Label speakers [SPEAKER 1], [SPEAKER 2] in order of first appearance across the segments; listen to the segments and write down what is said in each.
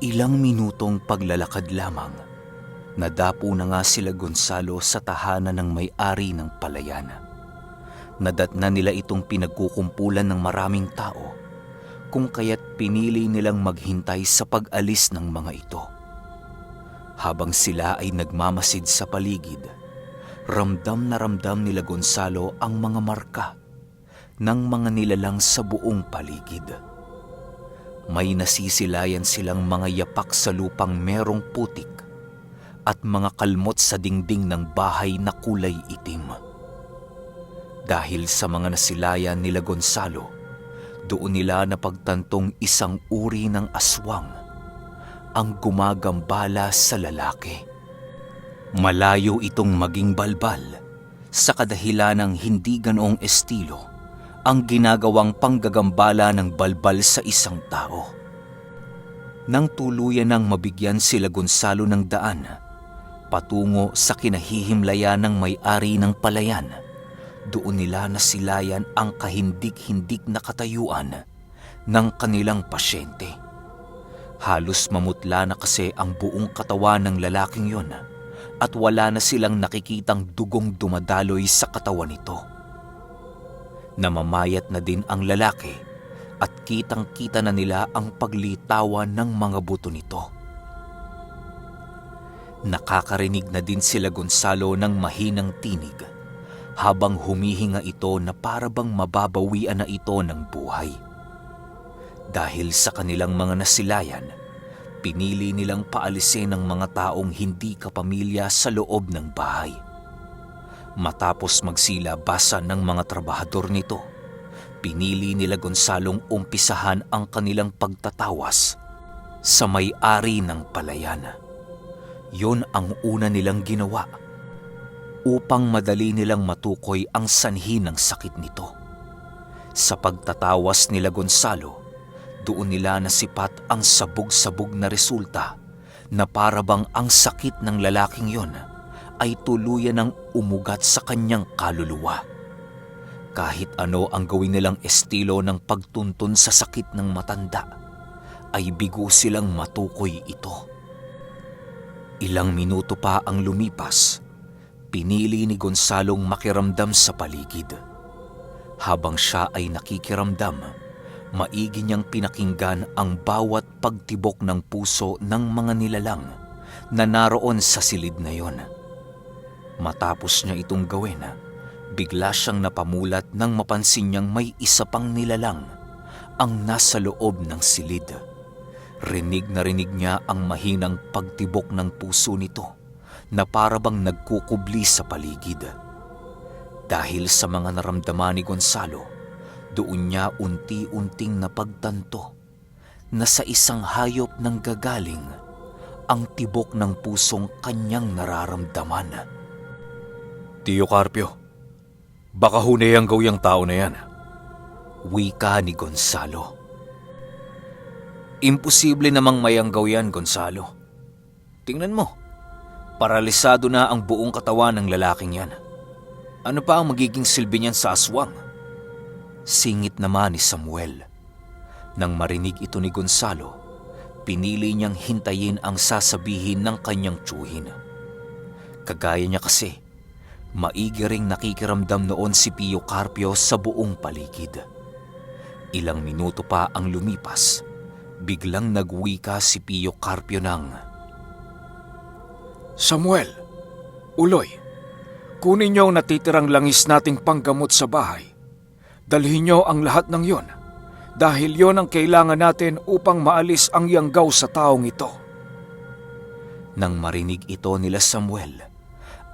[SPEAKER 1] Ilang minutong paglalakad lamang, nadapo na nga sila Gonzalo sa tahanan ng may-ari ng palayan. Nadatna nila itong pinagkukumpulan ng maraming tao, kung kaya't pinili nilang maghintay sa pag-alis ng mga ito. Habang sila ay nagmamasid sa paligid, ramdam na ramdam nila Gonzalo ang mga marka ng mga nilalang sa buong paligid. May nasisilayan silang mga yapak sa lupang merong putik at mga kalmot sa dingding ng bahay na kulay itim. Dahil sa mga nasilayan nila Gonzalo, doon nila napagtantong isang uri ng aswang ang gumagambala sa lalaki. Malayo itong maging balbal sa kadahilanang hindi ganoong estilo ang ginagawang panggagambala ng balbal sa isang tao. Nang tuluyan ng mabigyan sila Gonzalo ng daan patungo sa kinahihimlayan ng may-ari ng palayan, doon nila nasilayan ang kahindik-hindik na katayuan ng kanilang pasyente. Halos mamutla na kasi ang buong katawan ng lalaking yon at wala na silang nakikitang dugong dumadaloy sa katawan nito. Namamayat na din ang lalaki at kitang-kita na nila ang paglitawan ng mga buto nito. Nakakarinig na din sila Gonzalo ng mahinang tinig habang humihinga ito na parabang mababawian na ito ng buhay. Dahil sa kanilang mga nasilayan, pinili nilang paalisin ng mga taong hindi kapamilya sa loob ng bahay. Matapos magsilabasan ng mga trabahador nito, pinili nila Gonzalong umpisahan ang kanilang pagtatawas sa may-ari ng palayan. Yon ang una nilang ginawa upang madali nilang matukoy ang sanhi ng sakit nito. Sa pagtatawas nila Gonzalo, doon nila nasipat ang sabog-sabog na resulta na parabang ang sakit ng lalaking yon ay tuluyan ng umugat sa kanyang kaluluwa. Kahit ano ang gawin nilang estilo ng pagtuntun sa sakit ng matanda, ay bigo silang matukoy ito. Ilang minuto pa ang lumipas, pinili ni Gonzalong makiramdam sa paligid. Habang siya ay nakikiramdam, maigi niyang pinakinggan ang bawat pagtibok ng puso ng mga nilalang na naroon sa silid na yon. Matapos niya itong gawin, bigla siyang napamulat nang mapansin niyang may isa pang nilalang ang nasa loob ng silid. Rinig na rinig niya ang mahinang pagtibok ng puso nito na parabang nagkukubli sa paligid. Dahil sa mga naramdaman ni Gonzalo, doon niya unti-unting napagtanto na sa isang hayop nang gagaling ang tibok ng pusong kanyang nararamdaman.
[SPEAKER 2] Tio Carpio, baka hunay ang gawyang tao na yan.
[SPEAKER 1] Wika ni Gonzalo.
[SPEAKER 2] Imposible namang mayanggaw yan, Gonzalo. Tingnan mo, paralisado na ang buong katawan ng lalaking yan. Ano pa ang magiging silbi niyan sa aswang?
[SPEAKER 1] Singit naman ni Samuel. Nang marinig ito ni Gonzalo, pinili niyang hintayin ang sasabihin ng kanyang tiyuhin. Kagaya niya kasi, maigi ring nakikiramdam noon si Pio Carpio sa buong paligid. Ilang minuto pa ang lumipas, biglang nagwika si Pio Carpio ng,
[SPEAKER 2] Samuel, Uloy, kunin niyo ang natitirang langis nating panggamot sa bahay. Dalhin niyo ang lahat ng yon, dahil yon ang kailangan natin upang maalis ang yanggaw sa taong ito.
[SPEAKER 1] Nang marinig ito nila Samuel,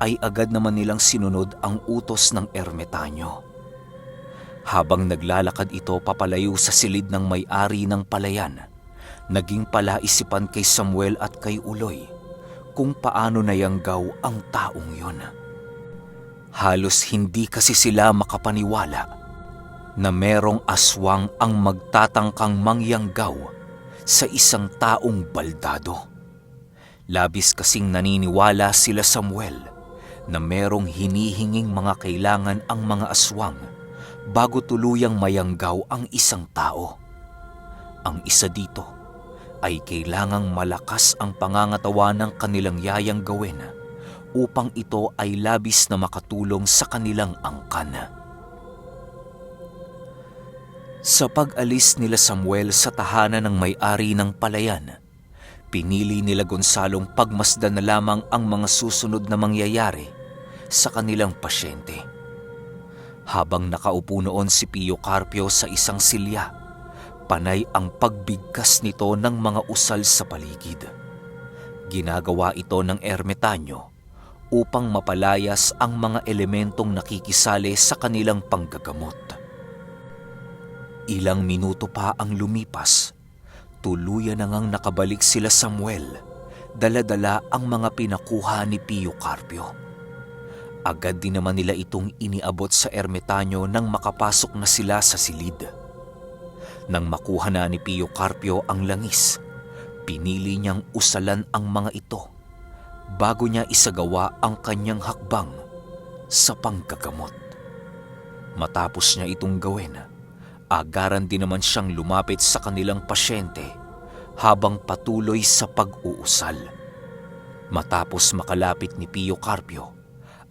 [SPEAKER 1] ay agad naman nilang sinunod ang utos ng ermitanyo. Habang naglalakad ito papalayo sa silid ng may-ari ng palayan, naging palaisipan kay Samuel at kay Uloy kung paano nayanggaw ang taong yon. Halos hindi kasi sila makapaniwala na merong aswang ang magtatangkang mangyanggaw sa isang taong baldado. Labis kasing naniniwala sila Samuel na merong hinihinging mga kailangan ang mga aswang bago tuluyang mayanggaw ang isang tao. Ang isa dito ay kailangang malakas ang pangangatawa ng kanilang yayang gawin upang ito ay labis na makatulong sa kanilang angkan. Sa pag-alis nila Samuel sa tahanan ng may-ari ng palayan, pinili nila Gonzalong pagmasdan na lamang ang mga susunod na mangyayari sa kanilang pasyente. Habang nakaupo noon si Pio Carpio sa isang silya, panay ang pagbigkas nito ng mga usal sa paligid. Ginagawa ito ng ermitanyo upang mapalayas ang mga elementong nakikisali sa kanilang panggagamot. Ilang minuto pa ang lumipas, tuluyan na ngang nakabalik sila Samuel, dala-dala ang mga pinakuha ni Pio Carpio. Agad din naman nila itong iniabot sa ermitanyo nang makapasok na sila sa silid. Nang makuha na ni Pio Carpio ang langis, pinili niyang usalan ang mga ito bago niya isagawa ang kanyang hakbang sa panggagamot. Matapos niya itong gawin, agaran din naman siyang lumapit sa kanilang pasyente habang patuloy sa pag-uusal. Matapos makalapit ni Pio Carpio,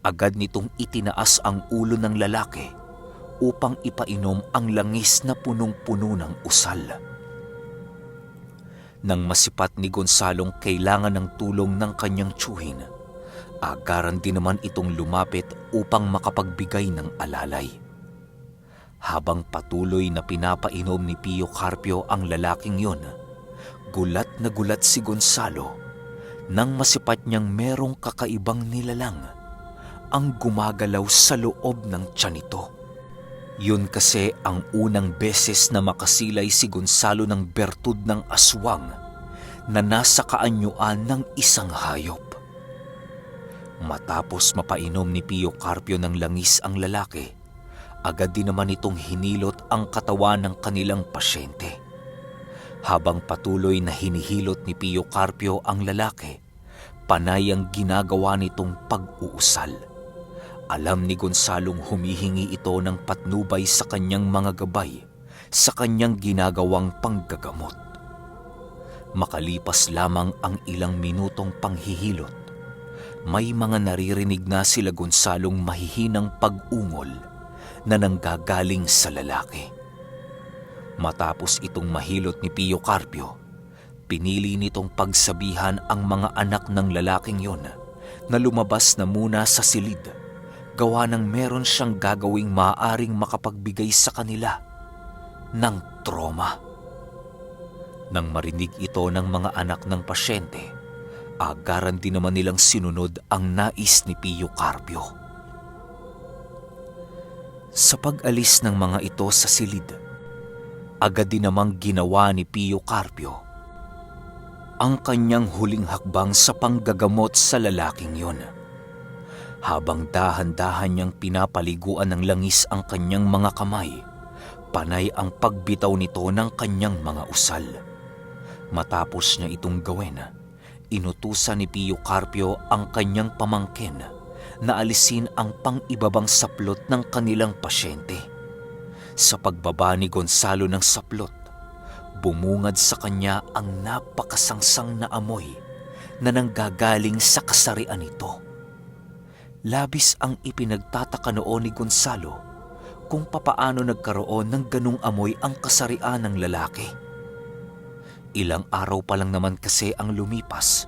[SPEAKER 1] agad nitong itinaas ang ulo ng lalaki upang ipainom ang langis na punong-puno ng usal. Nang masipat ni Gonzalong kailangan ng tulong ng kanyang tiyuhin, agaran din naman itong lumapit upang makapagbigay ng alalay. Habang patuloy na pinapainom ni Pio Carpio ang lalaking yon, gulat na gulat si Gonzalo nang masipat niyang merong kakaibang nilalang ang gumagalaw sa loob ng tiyan nito. Yun kasi ang unang beses na makasilay si Gonzalo ng bertud ng aswang na nasa kaanyuan ng isang hayop. Matapos mapainom ni Pio Carpio ng langis ang lalaki, agad din naman itong hinilot ang katawan ng kanilang pasyente. Habang patuloy na hinihilot ni Pio Carpio ang lalaki, panay ang ginagawa nitong pag-uusal. Alam ni Gonzalong humihingi ito ng patnubay sa kanyang mga gabay sa kanyang ginagawang panggagamot. Makalipas lamang ang ilang minutong panghihilot, may mga naririnig na sila Gonzalong mahihinang pag-ungol na nanggagaling sa lalaki. Matapos itong mahilot ni Pio Carpio, pinili nitong pagsabihan ang mga anak ng lalaking yon na lumabas na muna sa silid, gawa ng meron siyang gagawing maaaring makapagbigay sa kanila ng trauma. Nang marinig ito ng mga anak ng pasyente, agaran din naman nilang sinunod ang nais ni Pio Carpio. Sa pag-alis ng mga ito sa silid, agad din namang ginawa ni Pio Carpio ang kanyang huling hakbang sa panggagamot sa lalaking yon. Habang dahan-dahan niyang pinapaliguan ng langis ang kanyang mga kamay, panay ang pagbitaw nito ng kanyang mga usal. Matapos niya itong gawin, inutusan ni Pio Carpio ang kanyang pamangkin na alisin ang pang-ibabang saplot ng kanilang pasyente. Sa pagbaba ni Gonzalo ng saplot, bumungad sa kanya ang napakasangsang na amoy na nanggagaling sa kasarian nito. Labis ang ipinagtataka noon ni Gonzalo kung papaano nagkaroon ng ganung amoy ang kasarian ng lalaki. Ilang araw pa lang naman kasi ang lumipas,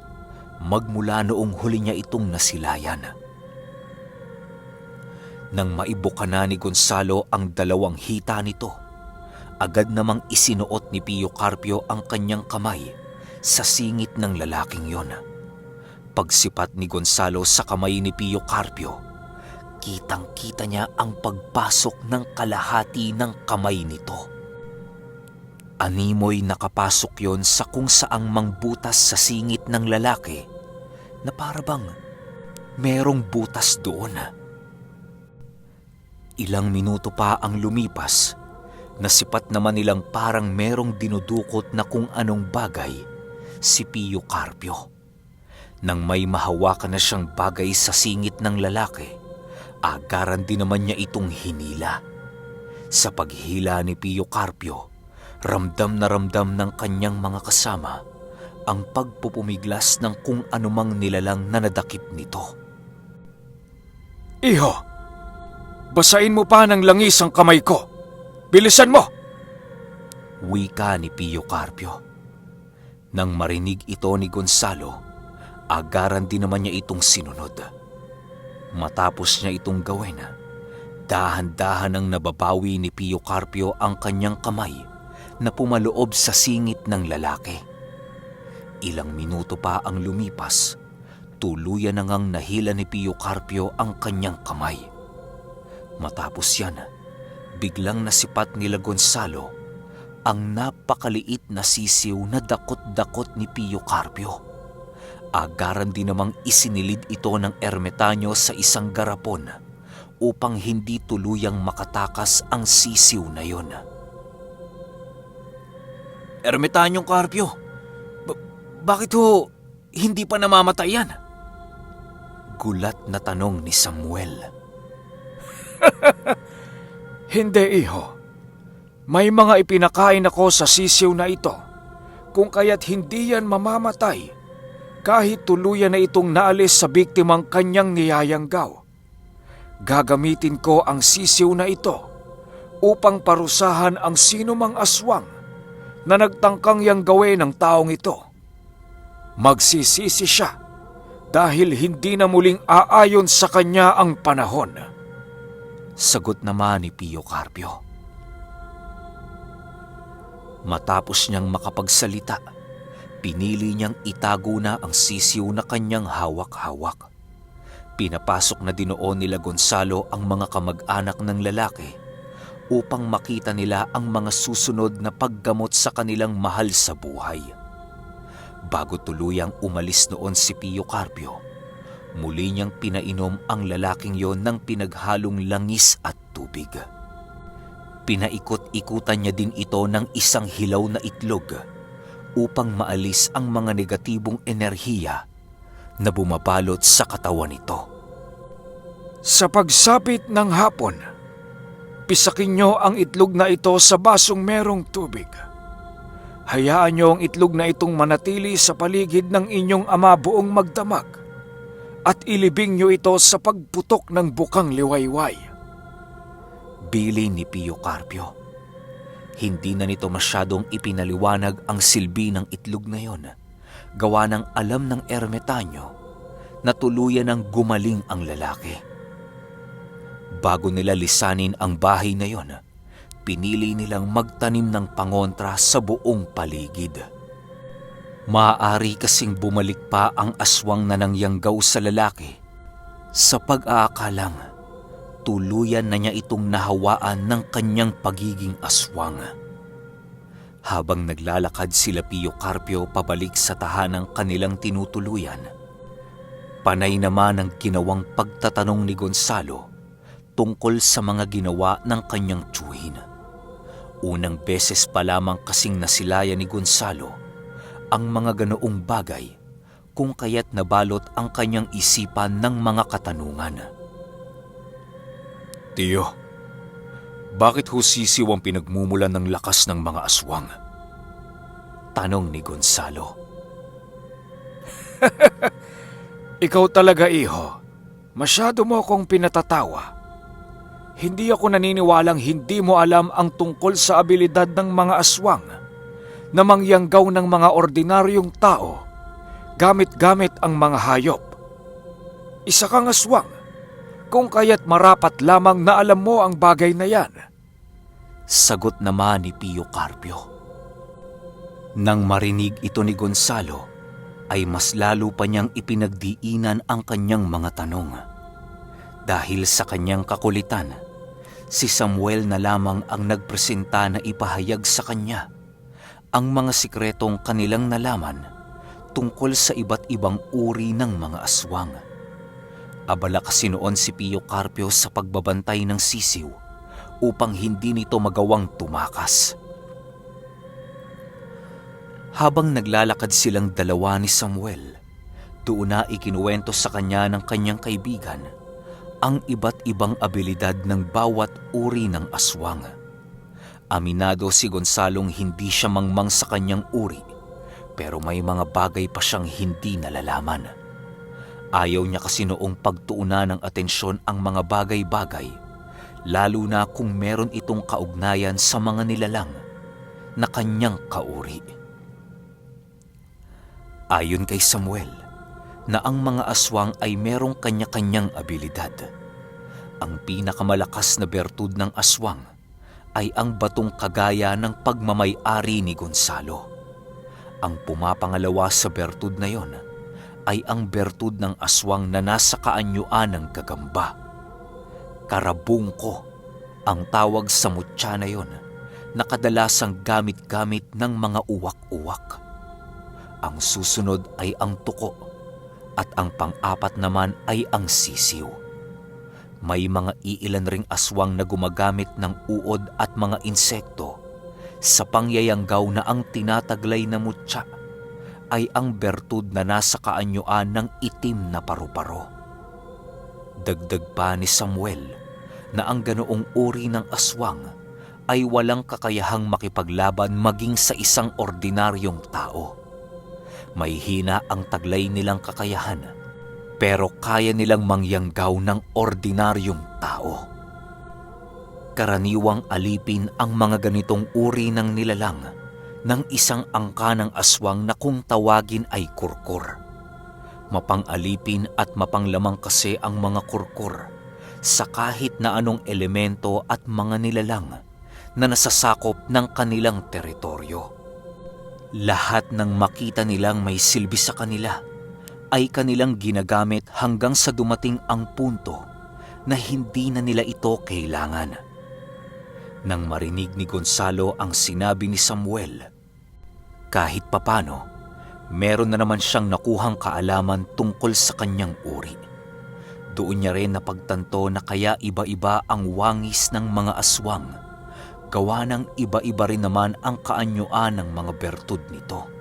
[SPEAKER 1] magmula noong huli niya itong nasilayan. Nang maibuka na ni Gonzalo ang dalawang hita nito, agad namang isinuot ni Pio Carpio ang kanyang kamay sa singit ng lalaking yon. Pagsipat ni Gonzalo sa kamay ni Pio Carpio, kitang-kita niya ang pagpasok ng kalahati ng kamay nito. Animoy nakapasok yon sa kung saang mangbutas sa singit ng lalaki na parabang merong butas doon. Ilang minuto pa ang lumipas, nasipat naman nilang parang merong dinudukot na kung anong bagay si Pio Carpio. Nang may mahawakan na siyang bagay sa singit ng lalaki, agaran din naman niya itong hinila. Sa paghila ni Pio Carpio, ramdam na ramdam ng kanyang mga kasama ang pagpupumiglas ng kung anumang nilalang na nadakip nito.
[SPEAKER 2] Iho, basain mo pa ng langis ang kamay ko. Bilisan mo!
[SPEAKER 1] Wika ni Pio Carpio. Nang marinig ito ni Gonzalo, agaran din naman niya itong sinunod. Matapos niya itong gawin, dahan-dahan ang nababawi ni Pio Carpio ang kanyang kamay na pumaloob sa singit ng lalaki. Ilang minuto pa ang lumipas, tuluyan na ngang nahila ni Pio Carpio ang kanyang kamay. Matapos yan, biglang nasipat nila Gonzalo ang napakaliit na sisiw na dakot-dakot ni Pio Carpio. Agaran din namang isinilid ito ng ermitanyo sa isang garapon upang hindi tuluyang makatakas ang sisiw na yon. Ermitanyong Carpio, bakit ho hindi pa namamatay yan? Gulat na tanong ni Samuel.
[SPEAKER 2] Hindi, iho. May mga ipinakain ako sa sisiw na ito, kung kaya't hindi yan mamamatay kahit tuluyan na itong naalis sa biktimang kanyang niyayanggaw. Gagamitin ko ang sisiw na ito upang parusahan ang sinumang aswang na nagtangkang yang gawin ng taong ito. Magsisisi siya dahil hindi na muling aayon sa kanya ang panahon.
[SPEAKER 1] Sagot naman ni Pio Carpio. Matapos niyang makapagsalita, pinili niyang itago na ang sisiw na kanyang hawak-hawak. Pinapasok na dinoon nila Gonzalo ang mga kamag-anak ng lalaki upang makita nila ang mga susunod na paggamot sa kanilang mahal sa buhay. Bago tuluyang umalis noon si Pio Carpio, muli niyang pinainom ang lalaking yon ng pinaghalong langis at tubig. Pinaikot-ikutan niya din ito ng isang hilaw na itlog upang maalis ang mga negatibong enerhiya na bumabalot sa katawan nito.
[SPEAKER 2] Sa pagsapit ng hapon, pisakin niyo ang itlog na ito sa basong merong tubig. Hayaan niyo ang itlog na itong manatili sa paligid ng inyong ama buong magdamag at ilibing niyo ito sa pagputok ng bukang liwayway.
[SPEAKER 1] Bili ni Pio Carpio. Hindi na nito masyadong ipinaliwanag ang silbi ng itlog na yon, gawa ng alam ng ermitanyo na tuluyan ng gumaling ang lalaki. Bago nila lisanin ang bahay na yon, pinili nilang magtanim ng pangontra sa buong paligid. Maaari kasing bumalik pa ang aswang na nangyanggaw sa lalaki sa pag-aakalang tuluyan na niya itong nahawaan ng kanyang pagiging aswang. Habang naglalakad sila Pio Carpio pabalik sa tahanang kanilang tinutuluyan, panay naman ang ginawang pagtatanong ni Gonzalo tungkol sa mga ginawa ng kanyang tiyuhin. Unang beses pa lamang kasing nasilaya ni Gonzalo ang mga ganoong bagay, kung kaya't nabalot ang kanyang isipan ng mga katanungan.
[SPEAKER 2] Tiyo, bakit ho sisiw ang pinagmumulan ng lakas ng mga aswang?
[SPEAKER 1] Tanong ni Gonzalo.
[SPEAKER 2] Ikaw talaga, iho. Masyado mo akong pinatatawa. Hindi ako naniniwalang hindi mo alam ang tungkol sa abilidad ng mga aswang na mangyanggaw ng mga ordinaryong tao gamit-gamit ang mga hayop. Isa kang aswang, kung kaya't marapat lamang na alam mo ang bagay na yan.
[SPEAKER 1] Sagot naman ni Pio Carpio. Nang marinig ito ni Gonzalo, ay mas lalo pa niyang ipinagdiinan ang kanyang mga tanong. Dahil sa kanyang kakulitan, si Samuel na lamang ang nagpresenta na ipahayag sa kanya ang mga sikretong kanilang nalaman tungkol sa iba't ibang uri ng mga aswang. Abala kasi noon si Pio Carpio sa pagbabantay ng sisiw upang hindi nito magawang tumakas. Habang naglalakad silang dalawa ni Samuel, doon na ikinuwento sa kanya ng kanyang kaibigan ang iba't ibang abilidad ng bawat uri ng aswang. Aminado si Gonzalong hindi siya mangmang sa kanyang uri, Pero may mga bagay pa siyang hindi nalalaman. Ayaw niya kasi noong pagtuunan ng atensyon ang mga bagay-bagay, lalo na kung meron itong kaugnayan sa mga nilalang na kanyang kauri. Ayon kay Samuel, na ang mga aswang ay merong kanya-kanyang abilidad. Ang pinakamalakas na bertud ng aswang ay ang batong kagaya ng pagmamay-ari ni Gonzalo. Ang pumapangalawa sa bertud na yon ay ang bertud ng aswang na nasa kaanyuan ng gagamba. Karabungko ang tawag sa mutya na yon, na kadalasang gamit-gamit ng mga uwak-uwak. Ang susunod ay ang tuko, at ang pang-apat naman ay ang sisiw. May mga iilan ring aswang na gumagamit ng uod at mga insekto sa pangyayanggaw na ang tinataglay na mutya ay ang bertud na nasa kaanyuan ng itim na paru-paro. Dagdag pa ni Samuel na ang ganoong uri ng aswang ay walang kakayahang makipaglaban maging sa isang ordinaryong tao. May hina ang taglay nilang kakayahan, pero kaya nilang mangyanggaw ng ordinaryong tao. Karaniwang alipin ang mga ganitong uri ng nilalang ng isang angka ng aswang na kung tawagin ay kurkur. Mapang-alipin at mapanglamang kasi ang mga kurkur sa kahit na anong elemento at mga nilalang na nasasakop ng kanilang teritoryo. Lahat ng makita nilang may silbi sa kanila ay kanilang ginagamit hanggang sa dumating ang punto na hindi na nila ito kailangan. Nang marinig ni Gonzalo ang sinabi ni Samuel, kahit papano, meron na naman siyang nakuhang kaalaman tungkol sa kanyang uri. Doon niya rin napagtanto na kaya iba-iba ang wangis ng mga aswang, gawa ng iba-iba rin naman ang kaanyuan ng mga bertud nito.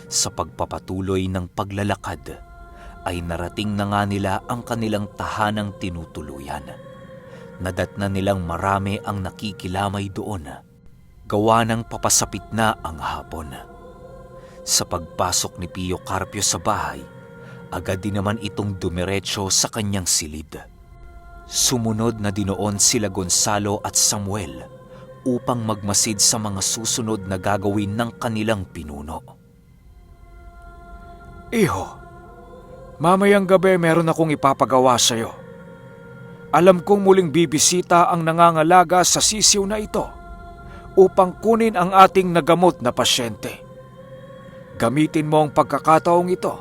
[SPEAKER 1] Sa pagpapatuloy ng paglalakad, ay narating na nga nila ang kanilang tahanang tinutuluyan. Nadatna nilang marami ang nakikilamay doon, gawa ng papasapit na ang hapon. Sa pagpasok ni Pio Carpio sa bahay, agad din naman itong dumiretso sa kanyang silid. Sumunod na dinoon sila Gonzalo at Samuel upang magmasid sa mga susunod na gagawin ng kanilang pinuno.
[SPEAKER 2] Iho, mamayang gabi meron akong ipapagawa sa iyo. Alam kong muling bibisita ang nangangalaga sa sisiw na ito upang kunin ang ating nagamot na pasyente. Gamitin mo ang pagkakataong ito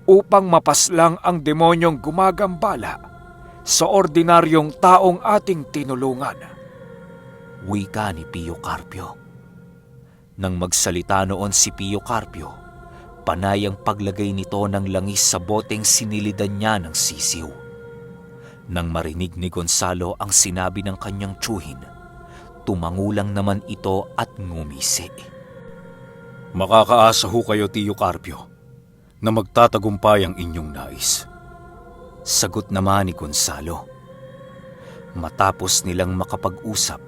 [SPEAKER 2] upang mapaslang ang demonyong gumagambala sa ordinaryong taong ating tinulungan.
[SPEAKER 1] Wika ni Pio Carpio. Nang magsalita noon si Pio Carpio, panay ang paglagay nito ng langis sa boteng sinilidan niya ng sisiw. Nang marinig ni Gonzalo ang sinabi ng kanyang tiyuhin, tumangulang naman ito at ngumisi.
[SPEAKER 2] Makakaasa ho kayo, Tio Carpio, na magtatagumpay ang inyong nais.
[SPEAKER 1] Sagot naman ni Gonzalo. Matapos nilang makapag-usap,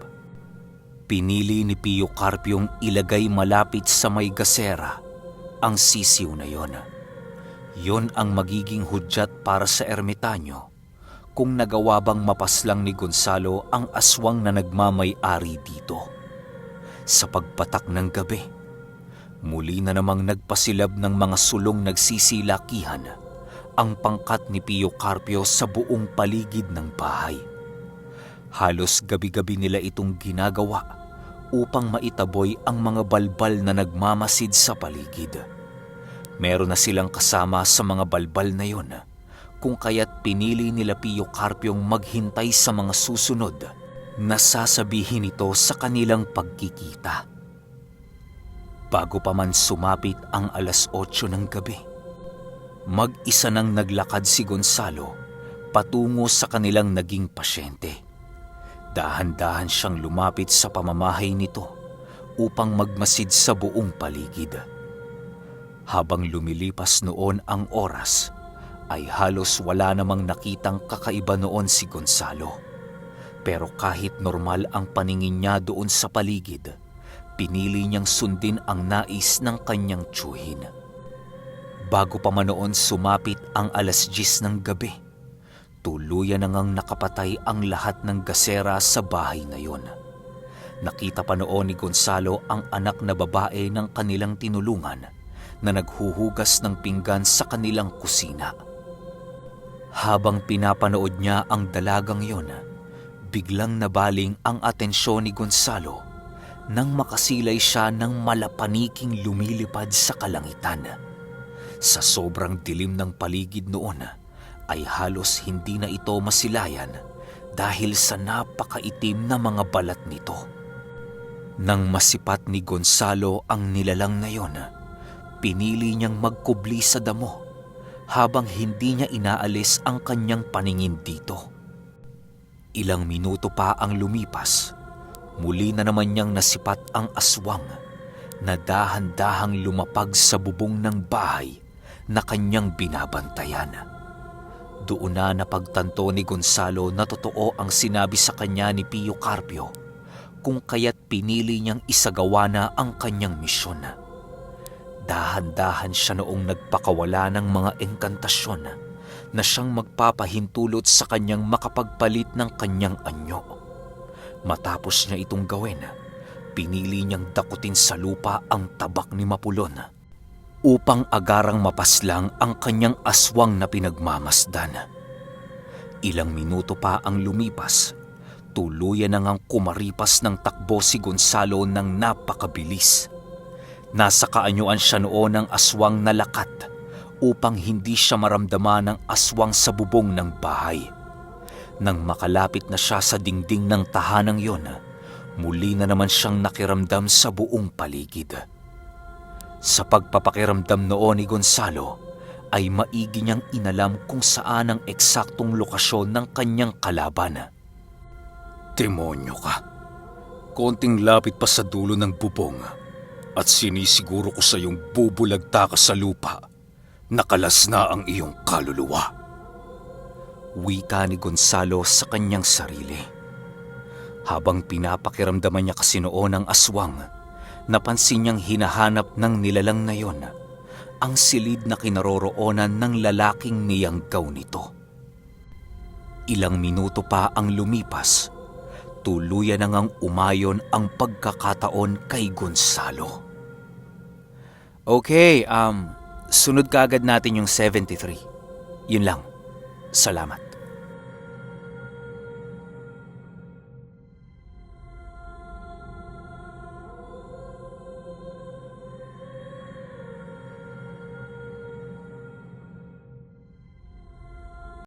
[SPEAKER 1] pinili ni Pio Carpiong ilagay malapit sa may gasera ang sisiw na yon. Yon ang magiging hudyat para sa ermitanyo kung nagawa bang mapaslang ni Gonzalo ang aswang na nagmamay-ari dito. Sa pagpatak ng gabi, muli na namang nagpasilab ng mga sulong nagsisilakihan ang pangkat ni Pio Carpio sa buong paligid ng bahay. Halos gabi-gabi nila itong ginagawa upang maitaboy ang mga balbal na nagmamasid sa paligid. Meron na silang kasama sa mga balbal na yon, kung kaya't pinili nila Pio Carpiong maghintay sa mga susunod na sasabihin ito sa kanilang pagkikita. Bago pa man sumapit ang 8:00 ng gabi, mag-isa nang naglakad si Gonzalo patungo sa kanilang naging pasyente. Dahan-dahan siyang lumapit sa pamamahay nito upang magmasid sa buong paligid. Habang lumilipas noon ang oras, ay halos wala namang nakitang kakaiba noon si Gonzalo. Pero kahit normal ang paningin niya doon sa paligid, pinili niyang sundin ang nais ng kanyang tiyuhin. Bago pa man noon sumapit ang 10:00 ng gabi, tuluyan na ngang nakapatay ang lahat ng gasera sa bahay na yon. Nakita pa noon ni Gonzalo ang anak na babae ng kanilang tinulungan na naghuhugas ng pinggan sa kanilang kusina. Habang pinapanood niya ang dalagang yon, biglang nabaling ang atensyon ni Gonzalo nang makasilay siya ng malapaniking lumilipad sa kalangitan. Sa sobrang dilim ng paligid noon ay halos hindi na ito masilayan dahil sa napakaitim na mga balat nito. Nang masipat ni Gonzalo ang nilalang na yon, pinili niyang magkubli sa damo habang hindi niya inaalis ang kanyang paningin dito. Ilang minuto pa ang lumipas, muli na naman niyang nasipat ang aswang na dahan-dahang lumapag sa bubong ng bahay na kanyang binabantayan. Doon na napagtanto ni Gonzalo na totoo ang sinabi sa kanya ni Pio Carpio, kung kaya't pinili niyang isagawa na ang kanyang misyon. Dahan-dahan siya noong nagpakawala ng mga engkantasyon na siyang magpapahintulot sa kanyang makapagpalit ng kanyang anyo. Matapos niya itong gawin, pinili niyang dakutin sa lupa ang tabak ni Mapulon upang agarang mapaslang ang kanyang aswang na pinagmamasdan. Ilang minuto pa ang lumipas, tuluyan na ngang kumaripas ng takbo si Gonzalo ng napakabilis. Nasa kaanyuan siya noon ng aswang na lakat upang hindi siya maramdaman ng aswang sa bubong ng bahay. Nang makalapit na siya sa dingding ng tahanang yon, muli na naman siyang nakiramdam sa buong paligid. Sa pagpapakiramdam noon ni Gonzalo, ay maigi niyang inalam kung saan ang eksaktong lokasyon ng kanyang kalaban.
[SPEAKER 2] Demonyo ka. Konting lapit pa sa dulo ng bubong at sinisiguro ko sa iyong bubulagta ka sa lupa. Nakalas na ang iyong kaluluwa.
[SPEAKER 1] Wika ni Gonzalo sa kanyang sarili. Habang pinapakiramdaman niya kasi noon ang aswang, napansin niyang hinahanap ng nilalang na yon ang silid na kinaroroonan ng lalaking niyanggaw nito. Ilang minuto pa ang lumipas, tuluyan na ngang umayon ang pagkakataon kay Gonzalo. Okay, sunod kaagad natin yung 73. Yun lang. Salamat.